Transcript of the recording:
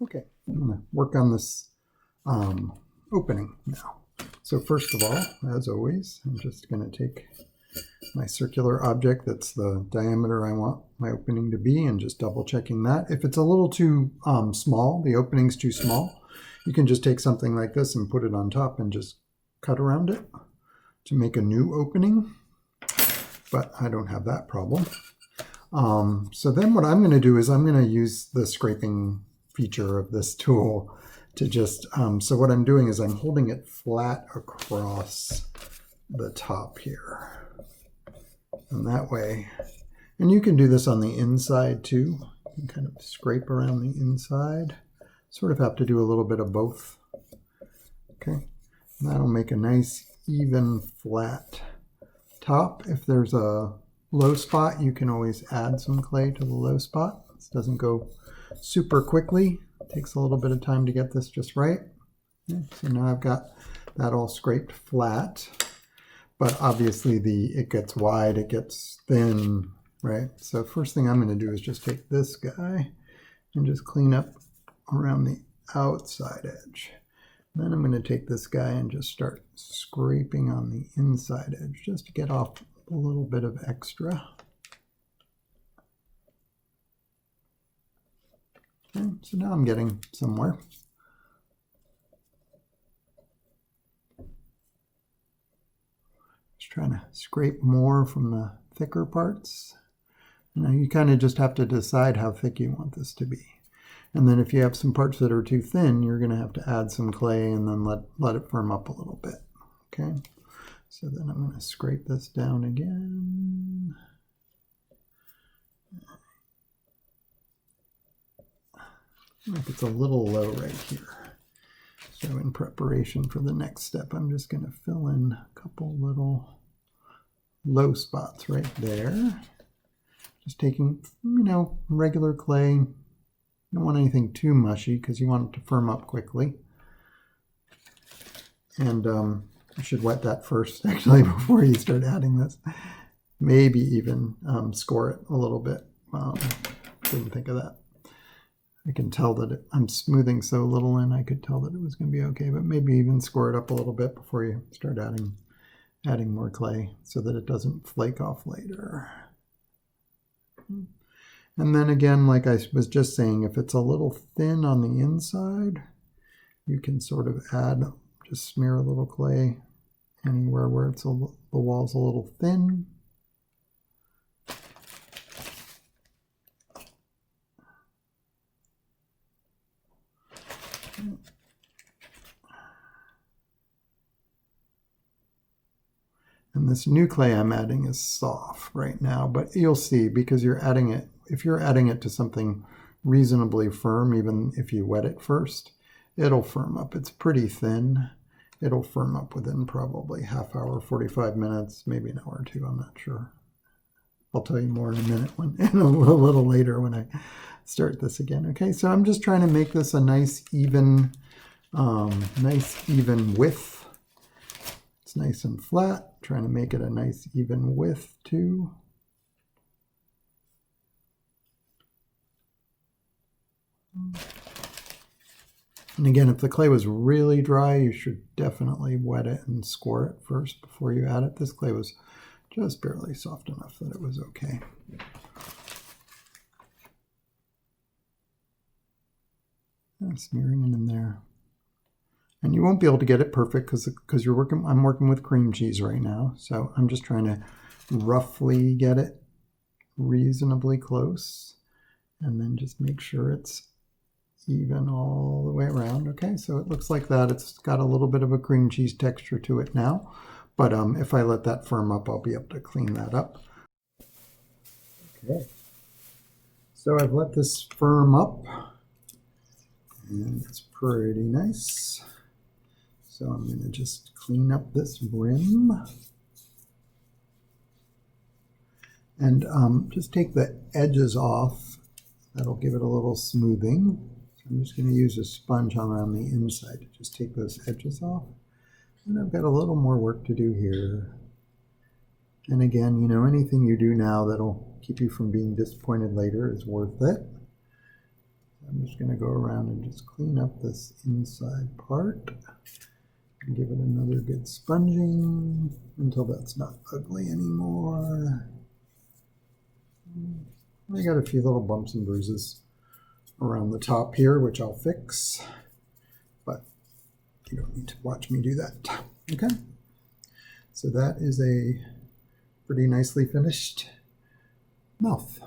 Okay, I'm going to work on this opening now. So first of all, as always, I'm just going to take my circular object that's the diameter I want my opening to be and just double checking that. If it's a little too small, the opening's too small, you can just take something like this and put it on top and just cut around it to make a new opening, but I don't have that problem. So then what I'm going to do is I'm going to use the scraping feature of this tool to just, so what I'm doing is I'm holding it flat across the top here. And that way, and you can do this on the inside too. You can kind of scrape around the inside. Sort of have to do a little bit of both. Okay, and that'll make a nice, even, flat top. If there's a low spot, you can always add some clay to the low spot. This doesn't go super quickly. It takes a little bit of time to get this just right. Okay, so now I've got that all scraped flat. But obviously it gets wide, it gets thin, right? So first thing I'm going to do is just take this guy and just clean up around the outside edge. Then I'm going to take this guy and just start scraping on the inside edge just to get off a little bit of extra. Okay, so now I'm getting somewhere. Just trying to scrape more from the thicker parts. Now you kind of just have to decide how thick you want this to be. And then if you have some parts that are too thin, you're going to have to add some clay and then let it firm up a little bit. Okay, so then I'm going to scrape this down again. I think it's a little low right here. So in preparation for the next step, I'm just going to fill in a couple little low spots right there. Just taking, regular clay. You don't want anything too mushy because you want it to firm up quickly. And you should wet that first, actually, before you start adding this. Maybe even score it a little bit. Didn't think of that. I can tell that I'm smoothing so little in, I could tell that it was going to be okay, but maybe even score it up a little bit before you start adding more clay so that it doesn't flake off later. And then again, like I was just saying, if it's a little thin on the inside, you can sort of just smear a little clay anywhere where the wall's a little thin. And this new clay I'm adding is soft right now, but you'll see because you're adding it, if you're adding it to something reasonably firm, even if you wet it first, it'll firm up. It's pretty thin. It'll firm up within probably half hour, 45 minutes, maybe an hour or two, I'm not sure. I'll tell you more in a minute, a little later when I start this again. Okay, so I'm just trying to make this a nice even width. It's nice and flat, trying to make it a nice even width too. And again, if the clay was really dry, you should definitely wet it and score it first before you add it. This clay was just barely soft enough that it was okay. And smearing it in there. And you won't be able to get it perfect because I'm working with cream cheese right now. So I'm just trying to roughly get it reasonably close. And then just make sure it's even all the way around. Okay, so it looks like that. It's got a little bit of a cream cheese texture to it now. But if I let that firm up, I'll be able to clean that up. Okay, so I've let this firm up. And it's pretty nice. So I'm going to just clean up this rim and just take the edges off. That'll give it a little smoothing. So I'm just going to use a sponge around the inside to just take those edges off. And I've got a little more work to do here. And again, anything you do now that'll keep you from being disappointed later is worth it. I'm just going to go around and just clean up this inside part and give it another good sponging until that's not ugly anymore. I got a few little bumps and bruises around the top here, which I'll fix, but you don't need to watch me do that. Okay, so that is a pretty nicely finished mouth.